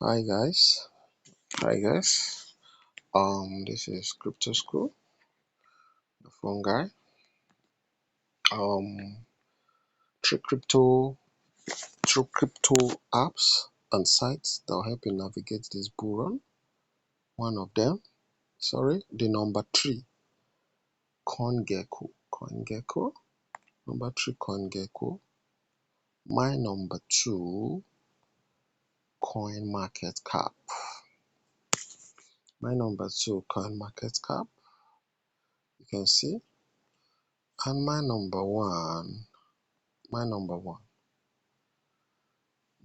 Hi guys, this is Crypto School, the phone guy. Um, through crypto, through crypto apps and sites that will help you navigate this bull run. One of them, the number three, CoinGecko. Number three, CoinGecko. My number two, CoinMarketCap. My number two, CoinMarketCap. You can see, and my number one,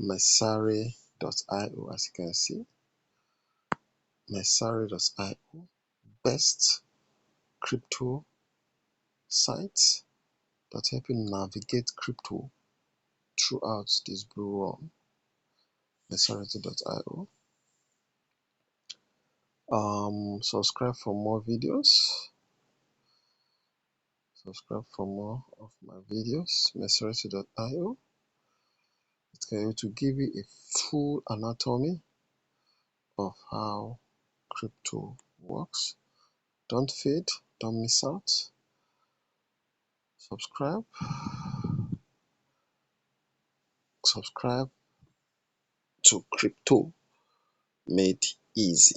Messari.io. As you can see, Messari.io, best crypto site that help you navigate crypto throughout this bull run. Messari.io. Subscribe for more videos. Subscribe for more of my videos. Messari.io. It's going to give you a full anatomy of how crypto works. Don't fade, don't miss out. Subscribe to Crypto Made Easy.